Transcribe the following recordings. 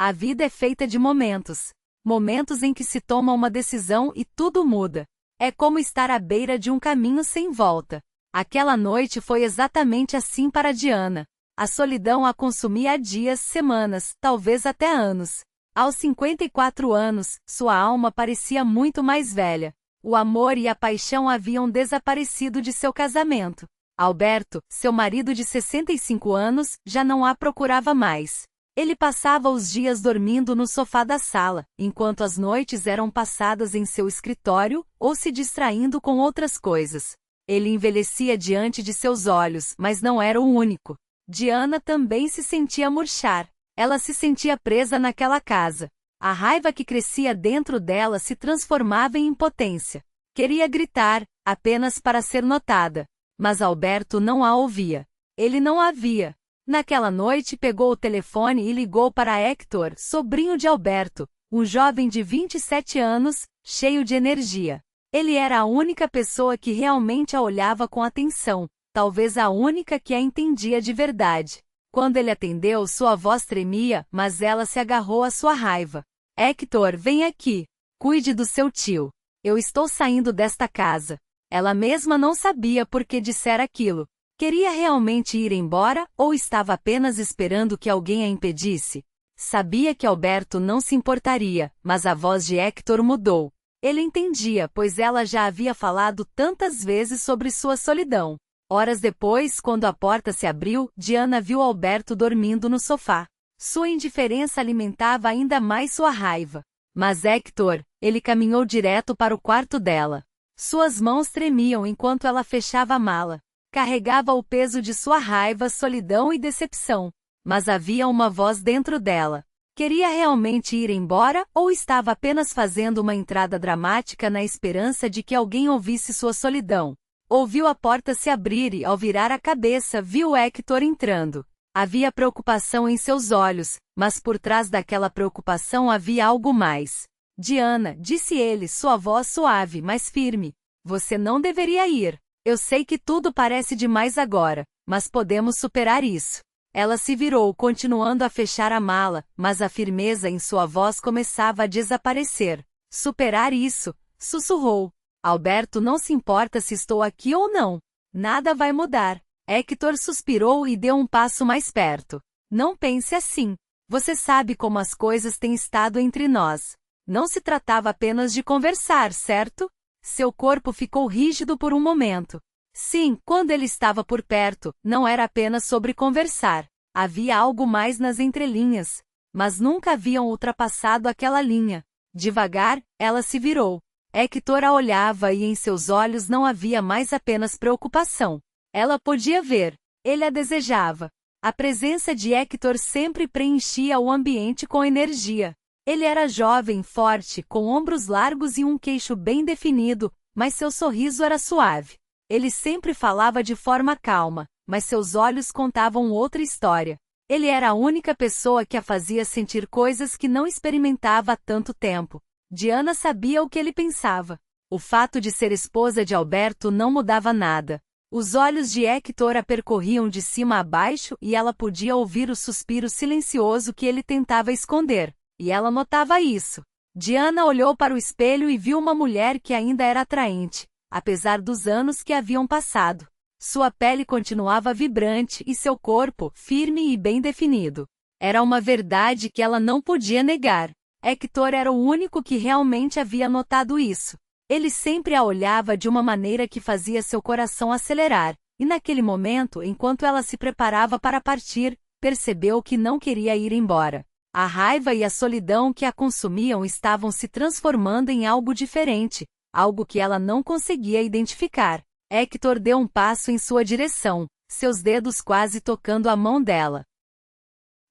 A vida é feita de momentos. Momentos em que se toma uma decisão e tudo muda. É como estar à beira de um caminho sem volta. Aquela noite foi exatamente assim para Diana. A solidão a consumia há dias, semanas, talvez até anos. Aos 54 anos, sua alma parecia muito mais velha. O amor e a paixão haviam desaparecido de seu casamento. Alberto, seu marido de 65 anos, já não a procurava mais. Ele passava os dias dormindo no sofá da sala, enquanto as noites eram passadas em seu escritório, ou se distraindo com outras coisas. Ele envelhecia diante de seus olhos, mas não era o único. Diana também se sentia murchar. Ela se sentia presa naquela casa. A raiva que crescia dentro dela se transformava em impotência. Queria gritar, apenas para ser notada. Mas Alberto não a ouvia. Ele não a via. Naquela noite pegou o telefone e ligou para Héctor, sobrinho de Alberto, um jovem de 27 anos, cheio de energia. Ele era a única pessoa que realmente a olhava com atenção, talvez a única que a entendia de verdade. Quando ele atendeu, sua voz tremia, mas ela se agarrou à sua raiva. Héctor, vem aqui. Cuide do seu tio. Eu estou saindo desta casa. Ela mesma não sabia por que dissera aquilo. Queria realmente ir embora ou estava apenas esperando que alguém a impedisse? Sabia que Alberto não se importaria, mas a voz de Héctor mudou. Ele entendia, pois ela já havia falado tantas vezes sobre sua solidão. Horas depois, quando a porta se abriu, Diana viu Alberto dormindo no sofá. Sua indiferença alimentava ainda mais sua raiva. Mas Héctor, ele caminhou direto para o quarto dela. Suas mãos tremiam enquanto ela fechava a mala. Carregava o peso de sua raiva, solidão e decepção. Mas havia uma voz dentro dela. Queria realmente ir embora ou estava apenas fazendo uma entrada dramática na esperança de que alguém ouvisse sua solidão? Ouviu a porta se abrir e, ao virar a cabeça, viu Héctor entrando. Havia preocupação em seus olhos, mas por trás daquela preocupação havia algo mais. Diana, disse ele, sua voz suave, mas firme. Você não deveria ir. Eu sei que tudo parece demais agora, mas podemos superar isso. Ela se virou, continuando a fechar a mala, mas a firmeza em sua voz começava a desaparecer. Superar isso, sussurrou. Alberto não se importa se estou aqui ou não. Nada vai mudar. Héctor suspirou e deu um passo mais perto. Não pense assim. Você sabe como as coisas têm estado entre nós. Não se tratava apenas de conversar, certo? Seu corpo ficou rígido por um momento. Sim, quando ele estava por perto, não era apenas sobre conversar. Havia algo mais nas entrelinhas. Mas nunca haviam ultrapassado aquela linha. Devagar, ela se virou. Héctor a olhava e em seus olhos não havia mais apenas preocupação. Ela podia ver. Ele a desejava. A presença de Héctor sempre preenchia o ambiente com energia. Ele era jovem, forte, com ombros largos e um queixo bem definido, mas seu sorriso era suave. Ele sempre falava de forma calma, mas seus olhos contavam outra história. Ele era a única pessoa que a fazia sentir coisas que não experimentava há tanto tempo. Diana sabia o que ele pensava. O fato de ser esposa de Alberto não mudava nada. Os olhos de Héctor a percorriam de cima a baixo e ela podia ouvir o suspiro silencioso que ele tentava esconder. E ela notava isso. Diana olhou para o espelho e viu uma mulher que ainda era atraente, apesar dos anos que haviam passado. Sua pele continuava vibrante e seu corpo, firme e bem definido. Era uma verdade que ela não podia negar. Héctor era o único que realmente havia notado isso. Ele sempre a olhava de uma maneira que fazia seu coração acelerar, e naquele momento, enquanto ela se preparava para partir, percebeu que não queria ir embora. A raiva e a solidão que a consumiam estavam se transformando em algo diferente, algo que ela não conseguia identificar. Héctor deu um passo em sua direção, seus dedos quase tocando a mão dela.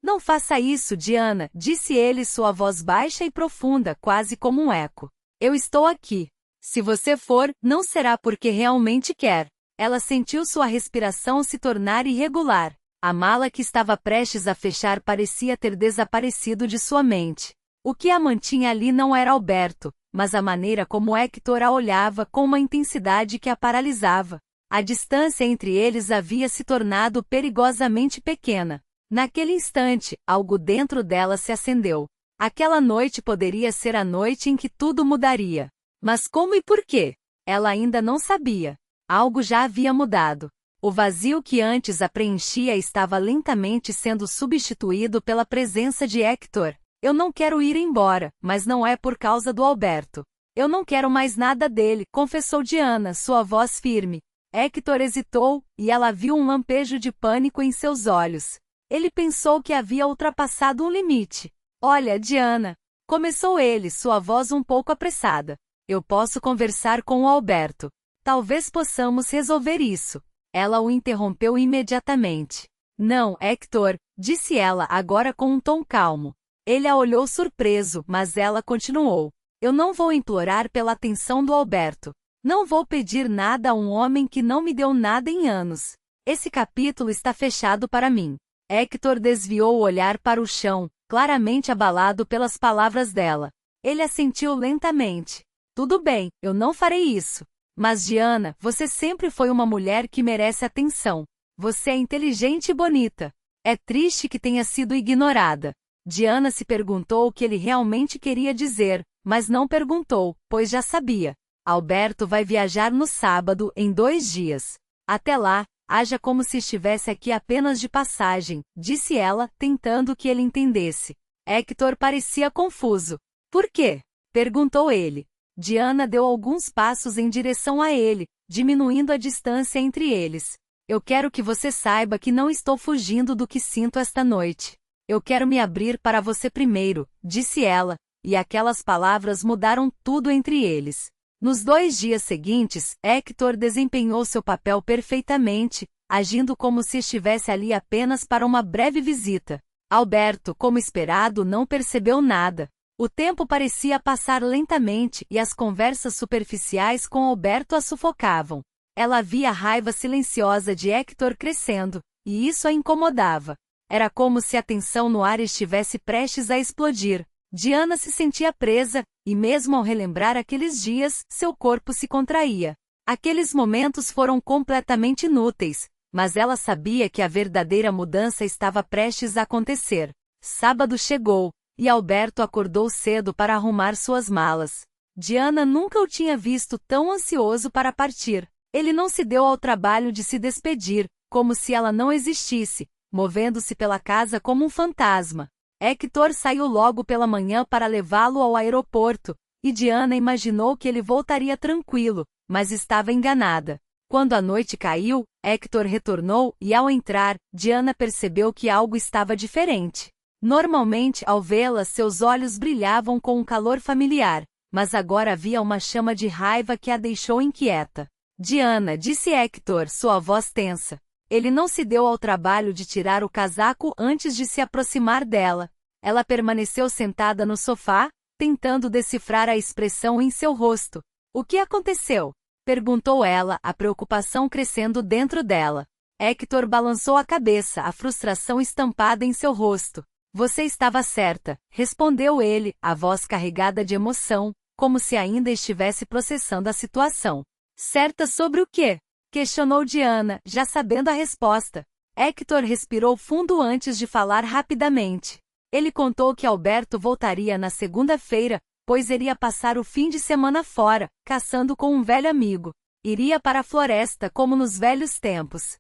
Não faça isso, Diana, disse ele, sua voz baixa e profunda, quase como um eco. Eu estou aqui. Se você for, não será porque realmente quer. Ela sentiu sua respiração se tornar irregular. A mala que estava prestes a fechar parecia ter desaparecido de sua mente. O que a mantinha ali não era Alberto, mas a maneira como Héctor a olhava com uma intensidade que a paralisava. A distância entre eles havia se tornado perigosamente pequena. Naquele instante, algo dentro dela se acendeu. Aquela noite poderia ser a noite em que tudo mudaria. Mas como e por quê? Ela ainda não sabia. Algo já havia mudado. O vazio que antes a preenchia estava lentamente sendo substituído pela presença de Hector. Eu não quero ir embora, mas não é por causa do Alberto. Eu não quero mais nada dele, confessou Diana, sua voz firme. Hector hesitou, e ela viu um lampejo de pânico em seus olhos. Ele pensou que havia ultrapassado um limite. Olha, Diana, começou ele, sua voz um pouco apressada. Eu posso conversar com o Alberto. Talvez possamos resolver isso. Ela o interrompeu imediatamente. Não, Hector, disse ela agora com um tom calmo. Ele a olhou surpreso, mas ela continuou. Eu não vou implorar pela atenção do Alberto. Não vou pedir nada a um homem que não me deu nada em anos. Esse capítulo está fechado para mim. Hector desviou o olhar para o chão, claramente abalado pelas palavras dela. Ele assentiu lentamente. Tudo bem, eu não farei isso. Mas Diana, você sempre foi uma mulher que merece atenção. Você é inteligente e bonita. É triste que tenha sido ignorada. Diana se perguntou o que ele realmente queria dizer, mas não perguntou, pois já sabia. Alberto vai viajar no sábado, em 2 dias. Até lá, haja como se estivesse aqui apenas de passagem, disse ela, tentando que ele entendesse. Hector parecia confuso. Por quê? Perguntou ele. Diana deu alguns passos em direção a ele, diminuindo a distância entre eles. Eu quero que você saiba que não estou fugindo do que sinto esta noite. Eu quero me abrir para você primeiro, disse ela, e aquelas palavras mudaram tudo entre eles. Nos 2 dias seguintes, Hector desempenhou seu papel perfeitamente, agindo como se estivesse ali apenas para uma breve visita. Alberto, como esperado, não percebeu nada. O tempo parecia passar lentamente e as conversas superficiais com Alberto a sufocavam. Ela via a raiva silenciosa de Hector crescendo, e isso a incomodava. Era como se a tensão no ar estivesse prestes a explodir. Diana se sentia presa, e mesmo ao relembrar aqueles dias, seu corpo se contraía. Aqueles momentos foram completamente inúteis, mas ela sabia que a verdadeira mudança estava prestes a acontecer. Sábado chegou. E Alberto acordou cedo para arrumar suas malas. Diana nunca o tinha visto tão ansioso para partir. Ele não se deu ao trabalho de se despedir, como se ela não existisse, movendo-se pela casa como um fantasma. Hector saiu logo pela manhã para levá-lo ao aeroporto, e Diana imaginou que ele voltaria tranquilo, mas estava enganada. Quando a noite caiu, Hector retornou e ao entrar, Diana percebeu que algo estava diferente. Normalmente, ao vê-la, seus olhos brilhavam com um calor familiar, mas agora havia uma chama de raiva que a deixou inquieta. Diana, disse Hector, sua voz tensa. Ele não se deu ao trabalho de tirar o casaco antes de se aproximar dela. Ela permaneceu sentada no sofá, tentando decifrar a expressão em seu rosto. O que aconteceu? Perguntou ela, a preocupação crescendo dentro dela. Hector balançou a cabeça, a frustração estampada em seu rosto. Você estava certa, respondeu ele, a voz carregada de emoção, como se ainda estivesse processando a situação. Certa sobre o quê? Questionou Diana, já sabendo a resposta. Hector respirou fundo antes de falar rapidamente. Ele contou que Alberto voltaria na segunda-feira, pois iria passar o fim de semana fora, caçando com um velho amigo. Iria para a floresta como nos velhos tempos.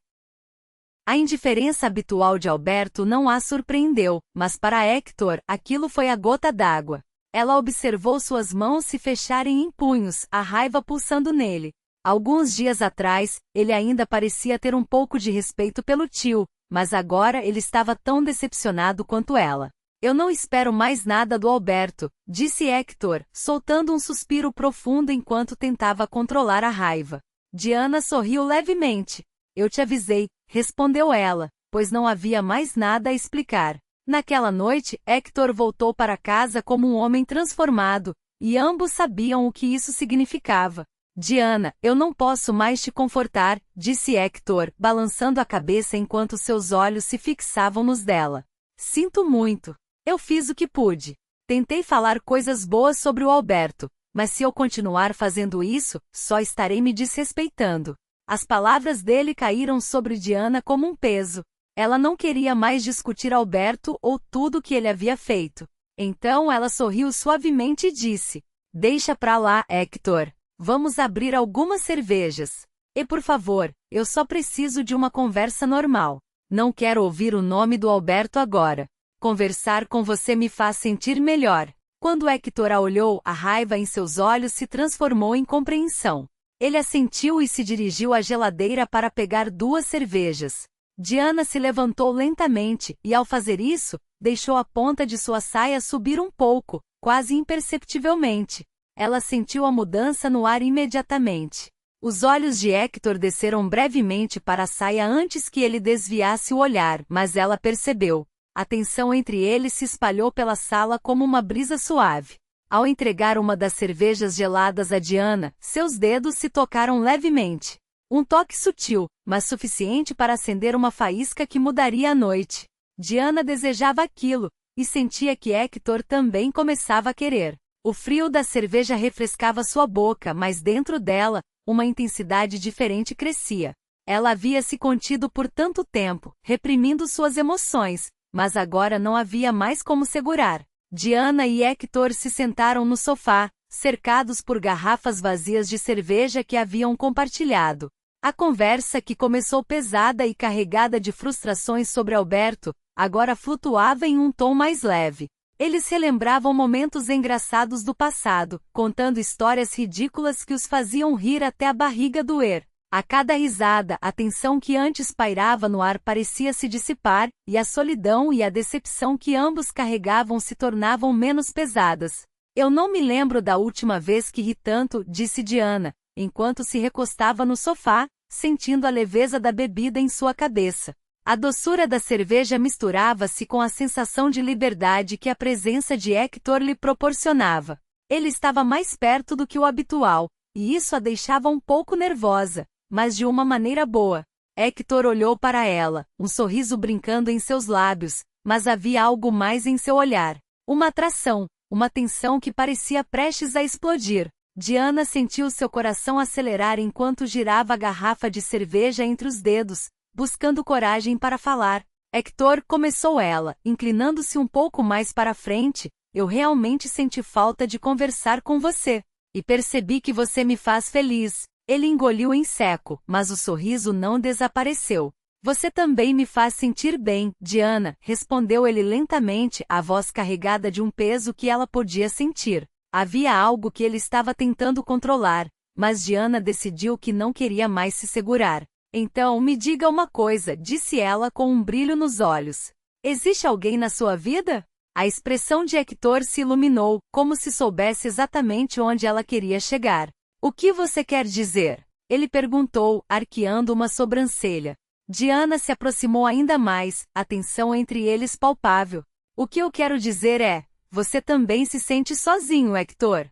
A indiferença habitual de Alberto não a surpreendeu, mas para Hector, aquilo foi a gota d'água. Ela observou suas mãos se fecharem em punhos, a raiva pulsando nele. Alguns dias atrás, ele ainda parecia ter um pouco de respeito pelo tio, mas agora ele estava tão decepcionado quanto ela. Eu não espero mais nada do Alberto, disse Hector, soltando um suspiro profundo enquanto tentava controlar a raiva. Diana sorriu levemente. Eu te avisei, respondeu ela, pois não havia mais nada a explicar. Naquela noite, Hector voltou para casa como um homem transformado, e ambos sabiam o que isso significava. Diana, eu não posso mais te confortar, disse Hector, balançando a cabeça enquanto seus olhos se fixavam nos dela. Sinto muito. Eu fiz o que pude. Tentei falar coisas boas sobre o Alberto, mas se eu continuar fazendo isso, só estarei me desrespeitando. As palavras dele caíram sobre Diana como um peso. Ela não queria mais discutir Alberto ou tudo o que ele havia feito. Então ela sorriu suavemente e disse: "Deixa pra lá, Hector. Vamos abrir algumas cervejas. E por favor, eu só preciso de uma conversa normal. Não quero ouvir o nome do Alberto agora. Conversar com você me faz sentir melhor." Quando Hector a olhou, a raiva em seus olhos se transformou em compreensão. Ele assentiu e se dirigiu à geladeira para pegar 2 cervejas. Diana se levantou lentamente e, ao fazer isso, deixou a ponta de sua saia subir um pouco, quase imperceptivelmente. Ela sentiu a mudança no ar imediatamente. Os olhos de Hector desceram brevemente para a saia antes que ele desviasse o olhar, mas ela percebeu. A tensão entre eles se espalhou pela sala como uma brisa suave. Ao entregar uma das cervejas geladas a Diana, seus dedos se tocaram levemente. Um toque sutil, mas suficiente para acender uma faísca que mudaria a noite. Diana desejava aquilo, e sentia que Hector também começava a querer. O frio da cerveja refrescava sua boca, mas dentro dela, uma intensidade diferente crescia. Ela havia se contido por tanto tempo, reprimindo suas emoções, mas agora não havia mais como segurar. Diana e Hector se sentaram no sofá, cercados por garrafas vazias de cerveja que haviam compartilhado. A conversa, que começou pesada e carregada de frustrações sobre Alberto, agora flutuava em um tom mais leve. Eles relembravam momentos engraçados do passado, contando histórias ridículas que os faziam rir até a barriga doer. A cada risada, a tensão que antes pairava no ar parecia se dissipar, e a solidão e a decepção que ambos carregavam se tornavam menos pesadas. "Eu não me lembro da última vez que ri tanto", disse Diana, enquanto se recostava no sofá, sentindo a leveza da bebida em sua cabeça. A doçura da cerveja misturava-se com a sensação de liberdade que a presença de Hector lhe proporcionava. Ele estava mais perto do que o habitual, e isso a deixava um pouco nervosa, mas de uma maneira boa. Hector olhou para ela, um sorriso brincando em seus lábios, mas havia algo mais em seu olhar. Uma atração, uma tensão que parecia prestes a explodir. Diana sentiu seu coração acelerar enquanto girava a garrafa de cerveja entre os dedos, buscando coragem para falar. "Hector", começou ela, inclinando-se um pouco mais para frente, "eu realmente senti falta de conversar com você. E percebi que você me faz feliz." Ele engoliu em seco, mas o sorriso não desapareceu. "Você também me faz sentir bem, Diana", respondeu ele lentamente, a voz carregada de um peso que ela podia sentir. Havia algo que ele estava tentando controlar, mas Diana decidiu que não queria mais se segurar. "Então me diga uma coisa", disse ela com um brilho nos olhos. "Existe alguém na sua vida?" A expressão de Hector se iluminou, como se soubesse exatamente onde ela queria chegar. "O que você quer dizer?" ele perguntou, arqueando uma sobrancelha. Diana se aproximou ainda mais, a tensão entre eles palpável. "O que eu quero dizer é, você também se sente sozinho, Hector?"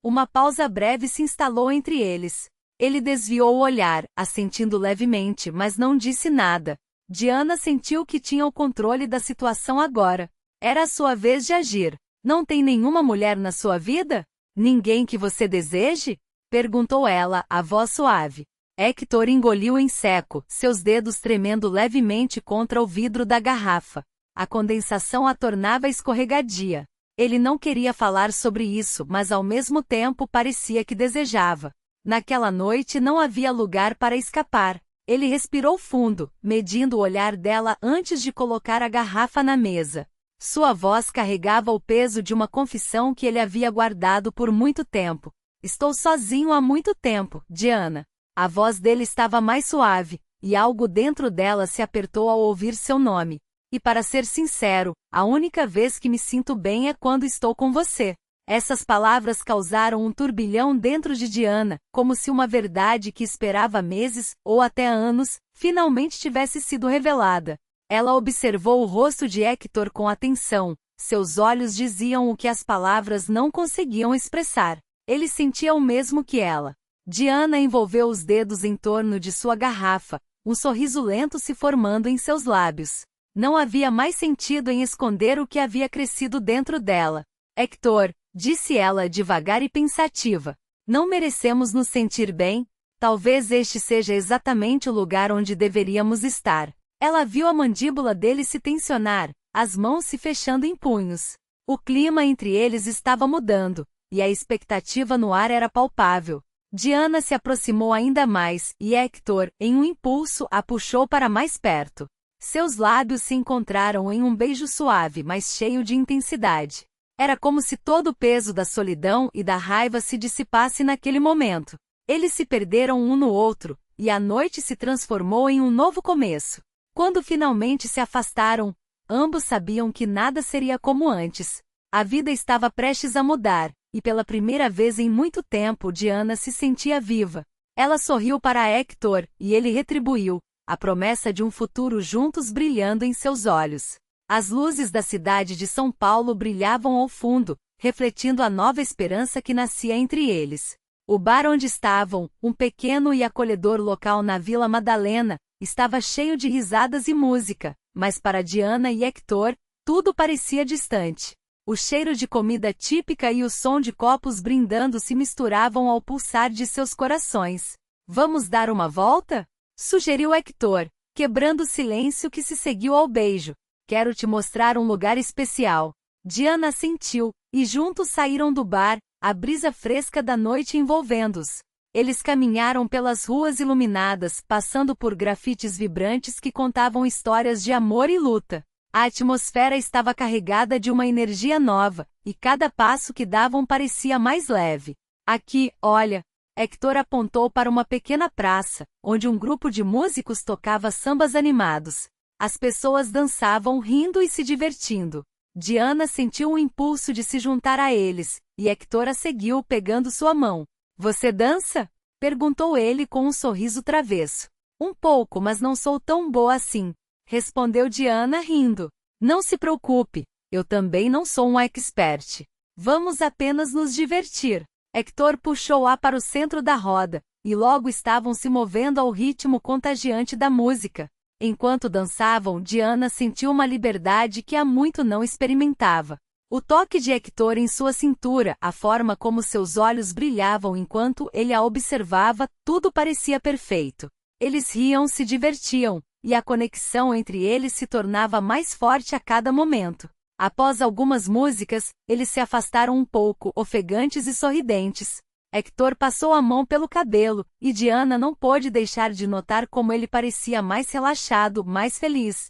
Uma pausa breve se instalou entre eles. Ele desviou o olhar, assentindo levemente, mas não disse nada. Diana sentiu que tinha o controle da situação agora. Era a sua vez de agir. "Não tem nenhuma mulher na sua vida? Ninguém que você deseje?" perguntou ela, a voz suave. Hector engoliu em seco, seus dedos tremendo levemente contra o vidro da garrafa. A condensação a tornava escorregadia. Ele não queria falar sobre isso, mas ao mesmo tempo parecia que desejava. Naquela noite não havia lugar para escapar. Ele respirou fundo, medindo o olhar dela antes de colocar a garrafa na mesa. Sua voz carregava o peso de uma confissão que ele havia guardado por muito tempo. "Estou sozinho há muito tempo, Diana." A voz dele estava mais suave, e algo dentro dela se apertou ao ouvir seu nome. "E para ser sincero, a única vez que me sinto bem é quando estou com você." Essas palavras causaram um turbilhão dentro de Diana, como se uma verdade que esperava meses, ou até anos, finalmente tivesse sido revelada. Ela observou o rosto de Hector com atenção. Seus olhos diziam o que as palavras não conseguiam expressar. Ele sentia o mesmo que ela. Diana envolveu os dedos em torno de sua garrafa, um sorriso lento se formando em seus lábios. Não havia mais sentido em esconder o que havia crescido dentro dela. "Hector", disse ela devagar e pensativa, "não merecemos nos sentir bem? Talvez este seja exatamente o lugar onde deveríamos estar." Ela viu a mandíbula dele se tensionar, as mãos se fechando em punhos. O clima entre eles estava mudando, e a expectativa no ar era palpável. Diana se aproximou ainda mais, e Hector, em um impulso, a puxou para mais perto. Seus lábios se encontraram em um beijo suave, mas cheio de intensidade. Era como se todo o peso da solidão e da raiva se dissipasse naquele momento. Eles se perderam um no outro, e a noite se transformou em um novo começo. Quando finalmente se afastaram, ambos sabiam que nada seria como antes. A vida estava prestes a mudar, e pela primeira vez em muito tempo Diana se sentia viva. Ela sorriu para Hector, e ele retribuiu, a promessa de um futuro juntos brilhando em seus olhos. As luzes da cidade de São Paulo brilhavam ao fundo, refletindo a nova esperança que nascia entre eles. O bar onde estavam, um pequeno e acolhedor local na Vila Madalena, estava cheio de risadas e música, mas para Diana e Hector, tudo parecia distante. O cheiro de comida típica e o som de copos brindando se misturavam ao pulsar de seus corações. "Vamos dar uma volta?" sugeriu Hector, quebrando o silêncio que se seguiu ao beijo. "Quero te mostrar um lugar especial." Diana assentiu, e juntos saíram do bar, a brisa fresca da noite envolvendo-os. Eles caminharam pelas ruas iluminadas, passando por grafites vibrantes que contavam histórias de amor e luta. A atmosfera estava carregada de uma energia nova, e cada passo que davam parecia mais leve. "Aqui, olha." Hector apontou para uma pequena praça, onde um grupo de músicos tocava sambas animados. As pessoas dançavam rindo e se divertindo. Diana sentiu um impulso de se juntar a eles, e Hector a seguiu pegando sua mão. "Você dança?" perguntou ele com um sorriso travesso. "Um pouco, mas não sou tão boa assim," respondeu Diana rindo. "Não se preocupe, eu também não sou um expert. Vamos apenas nos divertir." Hector puxou-a para o centro da roda, e logo estavam se movendo ao ritmo contagiante da música. Enquanto dançavam, Diana sentiu uma liberdade que há muito não experimentava. O toque de Hector em sua cintura, a forma como seus olhos brilhavam enquanto ele a observava, tudo parecia perfeito. Eles riam, se divertiam, e a conexão entre eles se tornava mais forte a cada momento. Após algumas músicas, eles se afastaram um pouco, ofegantes e sorridentes. Hector passou a mão pelo cabelo, e Diana não pôde deixar de notar como ele parecia mais relaxado, mais feliz.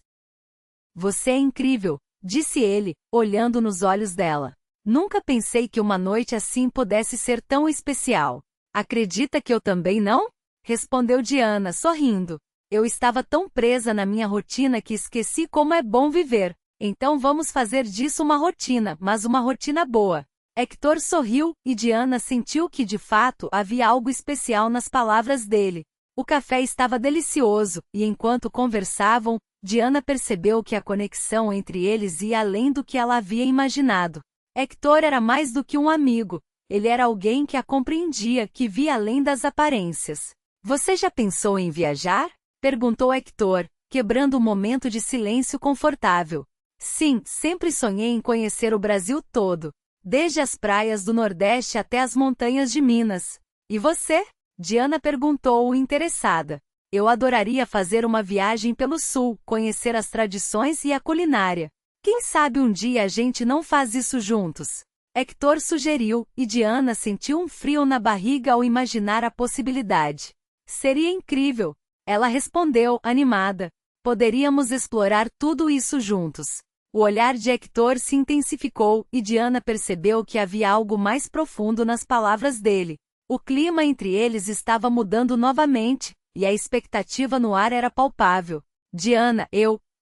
"Você é incrível," disse ele, olhando nos olhos dela. "Nunca pensei que uma noite assim pudesse ser tão especial." "Acredita que eu também não?" respondeu Diana, sorrindo. "Eu estava tão presa na minha rotina que esqueci como é bom viver. Então vamos fazer disso uma rotina, mas uma rotina boa." Hector sorriu, e Diana sentiu que de fato havia algo especial nas palavras dele. O café estava delicioso, e enquanto conversavam, Diana percebeu que a conexão entre eles ia além do que ela havia imaginado. Hector era mais do que um amigo, ele era alguém que a compreendia, que via além das aparências. "Você já pensou em viajar?" perguntou Hector, quebrando um momento de silêncio confortável. "Sim, sempre sonhei em conhecer o Brasil todo, desde as praias do Nordeste até as montanhas de Minas." "E você?" Diana perguntou, interessada. "Eu adoraria fazer uma viagem pelo Sul, conhecer as tradições e a culinária. Quem sabe um dia a gente não faz isso juntos?" Hector sugeriu, e Diana sentiu um frio na barriga ao imaginar a possibilidade. "Seria incrível," ela respondeu, animada. "Poderíamos explorar tudo isso juntos." O olhar de Hector se intensificou, e Diana percebeu que havia algo mais profundo nas palavras dele. O clima entre eles estava mudando novamente, e a expectativa no ar era palpável. "Diana,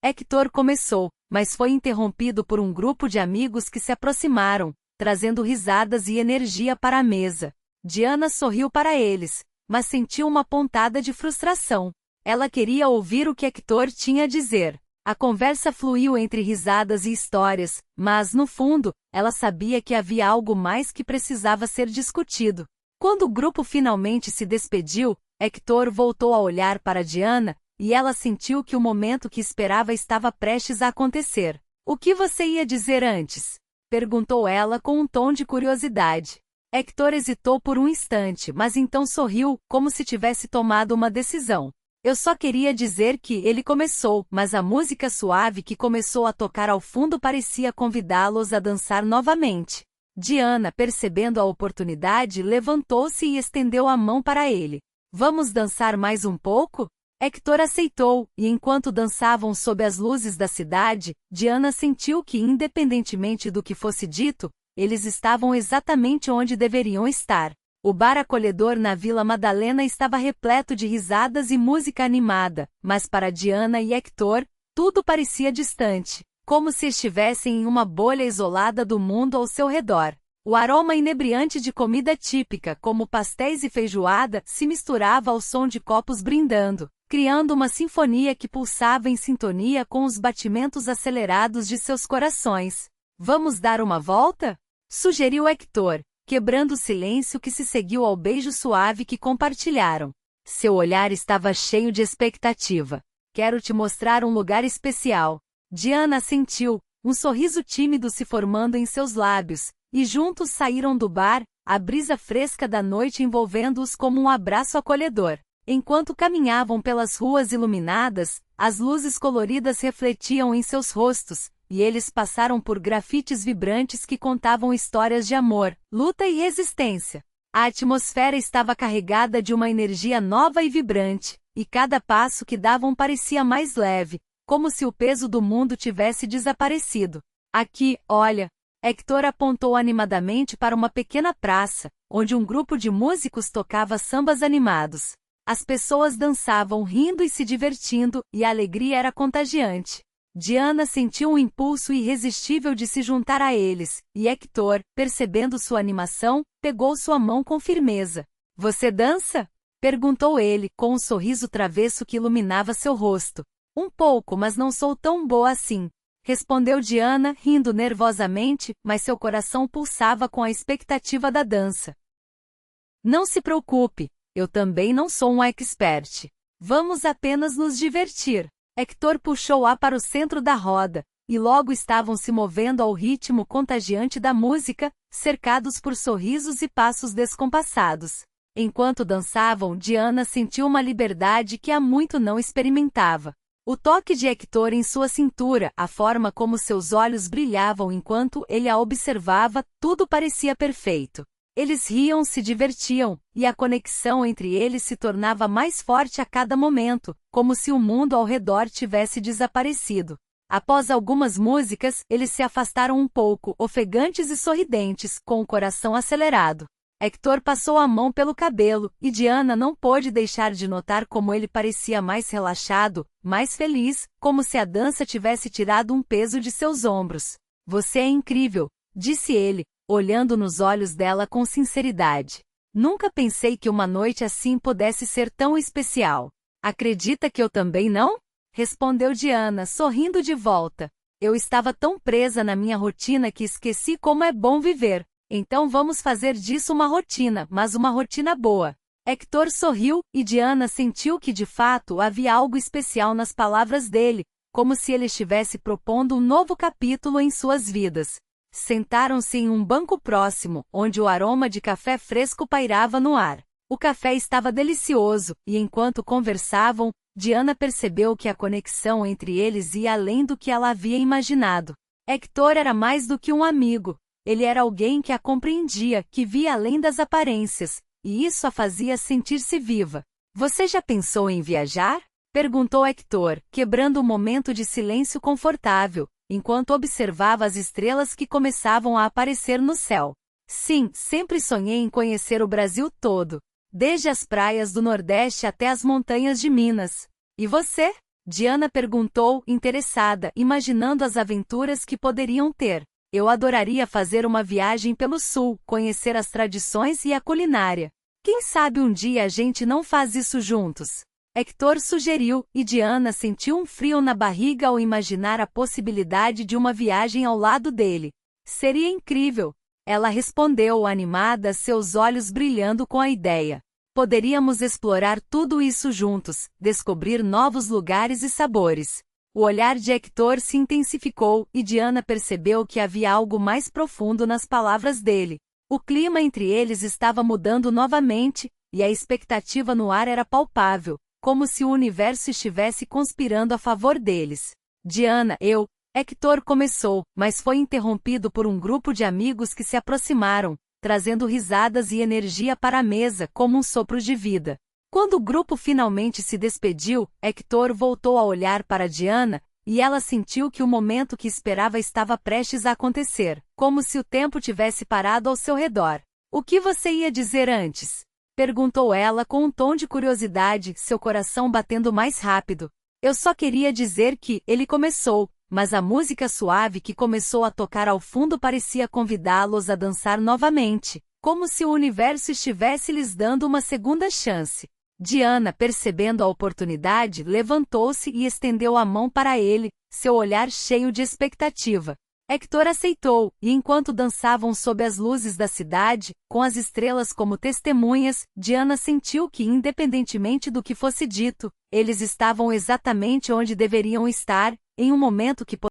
Hector começou, mas foi interrompido por um grupo de amigos que se aproximaram, trazendo risadas e energia para a mesa. Diana sorriu para eles, mas sentiu uma pontada de frustração. Ela queria ouvir o que Hector tinha a dizer. A conversa fluiu entre risadas e histórias, mas, no fundo, ela sabia que havia algo mais que precisava ser discutido. Quando o grupo finalmente se despediu, Hector voltou a olhar para Diana, e ela sentiu que o momento que esperava estava prestes a acontecer. "O que você ia dizer antes?" perguntou ela com um tom de curiosidade. Hector hesitou por um instante, mas então sorriu, como se tivesse tomado uma decisão. Eu só queria dizer que ele começou, mas a música suave que começou a tocar ao fundo parecia convidá-los a dançar novamente. Diana, percebendo a oportunidade, levantou-se e estendeu a mão para ele. Vamos dançar mais um pouco? Hector aceitou, e enquanto dançavam sob as luzes da cidade, Diana sentiu que, independentemente do que fosse dito, eles estavam exatamente onde deveriam estar. O bar acolhedor na Vila Madalena estava repleto de risadas e música animada, mas para Diana e Hector, tudo parecia distante, como se estivessem em uma bolha isolada do mundo ao seu redor. O aroma inebriante de comida típica, como pastéis e feijoada, se misturava ao som de copos brindando, criando uma sinfonia que pulsava em sintonia com os batimentos acelerados de seus corações. Vamos dar uma volta? Sugeriu Hector, quebrando o silêncio que se seguiu ao beijo suave que compartilharam. Seu olhar estava cheio de expectativa. Quero te mostrar um lugar especial. Diana sentiu, um sorriso tímido se formando em seus lábios, e juntos saíram do bar, a brisa fresca da noite envolvendo-os como um abraço acolhedor. Enquanto caminhavam pelas ruas iluminadas, as luzes coloridas refletiam em seus rostos, e eles passaram por grafites vibrantes que contavam histórias de amor, luta e resistência. A atmosfera estava carregada de uma energia nova e vibrante, e cada passo que davam parecia mais leve, como se o peso do mundo tivesse desaparecido. Aqui, olha, Hector apontou animadamente para uma pequena praça, onde um grupo de músicos tocava sambas animados. As pessoas dançavam rindo e se divertindo, e a alegria era contagiante. Diana sentiu um impulso irresistível de se juntar a eles, e Hector, percebendo sua animação, pegou sua mão com firmeza. Você dança? Perguntou ele, com um sorriso travesso que iluminava seu rosto. Um pouco, mas não sou tão boa assim. Respondeu Diana, rindo nervosamente, mas seu coração pulsava com a expectativa da dança. Não se preocupe, eu também não sou um expert. Vamos apenas nos divertir. Hector puxou-a para o centro da roda, e logo estavam se movendo ao ritmo contagiante da música, cercados por sorrisos e passos descompassados. Enquanto dançavam, Diana sentiu uma liberdade que há muito não experimentava. O toque de Hector em sua cintura, a forma como seus olhos brilhavam enquanto ele a observava, tudo parecia perfeito. Eles riam, se divertiam, e a conexão entre eles se tornava mais forte a cada momento, como se o mundo ao redor tivesse desaparecido. Após algumas músicas, eles se afastaram um pouco, ofegantes e sorridentes, com o coração acelerado. Hector passou a mão pelo cabelo, e Diana não pôde deixar de notar como ele parecia mais relaxado, mais feliz, como se a dança tivesse tirado um peso de seus ombros. Você é incrível, disse ele, olhando nos olhos dela com sinceridade. Nunca pensei que uma noite assim pudesse ser tão especial. Acredita que eu também não? Respondeu Diana, sorrindo de volta. Eu estava tão presa na minha rotina que esqueci como é bom viver. Então vamos fazer disso uma rotina, mas uma rotina boa. Hector sorriu, e Diana sentiu que de fato havia algo especial nas palavras dele, como se ele estivesse propondo um novo capítulo em suas vidas. Sentaram-se em um banco próximo, onde o aroma de café fresco pairava no ar. O café estava delicioso, e enquanto conversavam, Diana percebeu que a conexão entre eles ia além do que ela havia imaginado. Hector era mais do que um amigo. Ele era alguém que a compreendia, que via além das aparências, e isso a fazia sentir-se viva. Você já pensou em viajar? Perguntou Hector, quebrando um momento de silêncio confortável, enquanto observava as estrelas que começavam a aparecer no céu. Sim, sempre sonhei em conhecer o Brasil todo, desde as praias do Nordeste até as montanhas de Minas. E você? Diana perguntou, interessada, imaginando as aventuras que poderiam ter. Eu adoraria fazer uma viagem pelo Sul, conhecer as tradições e a culinária. Quem sabe um dia a gente não faz isso juntos? Hector sugeriu, e Diana sentiu um frio na barriga ao imaginar a possibilidade de uma viagem ao lado dele. Seria incrível. Ela respondeu animada, seus olhos brilhando com a ideia. Poderíamos explorar tudo isso juntos, descobrir novos lugares e sabores. O olhar de Hector se intensificou, e Diana percebeu que havia algo mais profundo nas palavras dele. O clima entre eles estava mudando novamente, e a expectativa no ar era palpável. como se o universo estivesse conspirando a favor deles. Diana, Hector começou, mas foi interrompido por um grupo de amigos que se aproximaram, trazendo risadas e energia para a mesa como um sopro de vida. Quando o grupo finalmente se despediu, Hector voltou a olhar para Diana, e ela sentiu que o momento que esperava estava prestes a acontecer, como se o tempo tivesse parado ao seu redor. O que você ia dizer antes? Perguntou ela com um tom de curiosidade, seu coração batendo mais rápido. Eu só queria dizer que ele começou, mas a música suave que começou a tocar ao fundo parecia convidá-los a dançar novamente, como se o universo estivesse lhes dando uma segunda chance. Diana, percebendo a oportunidade, levantou-se e estendeu a mão para ele, seu olhar cheio de expectativa. Hector aceitou, e enquanto dançavam sob as luzes da cidade, com as estrelas como testemunhas, Diana sentiu que, independentemente do que fosse dito, eles estavam exatamente onde deveriam estar, em um momento que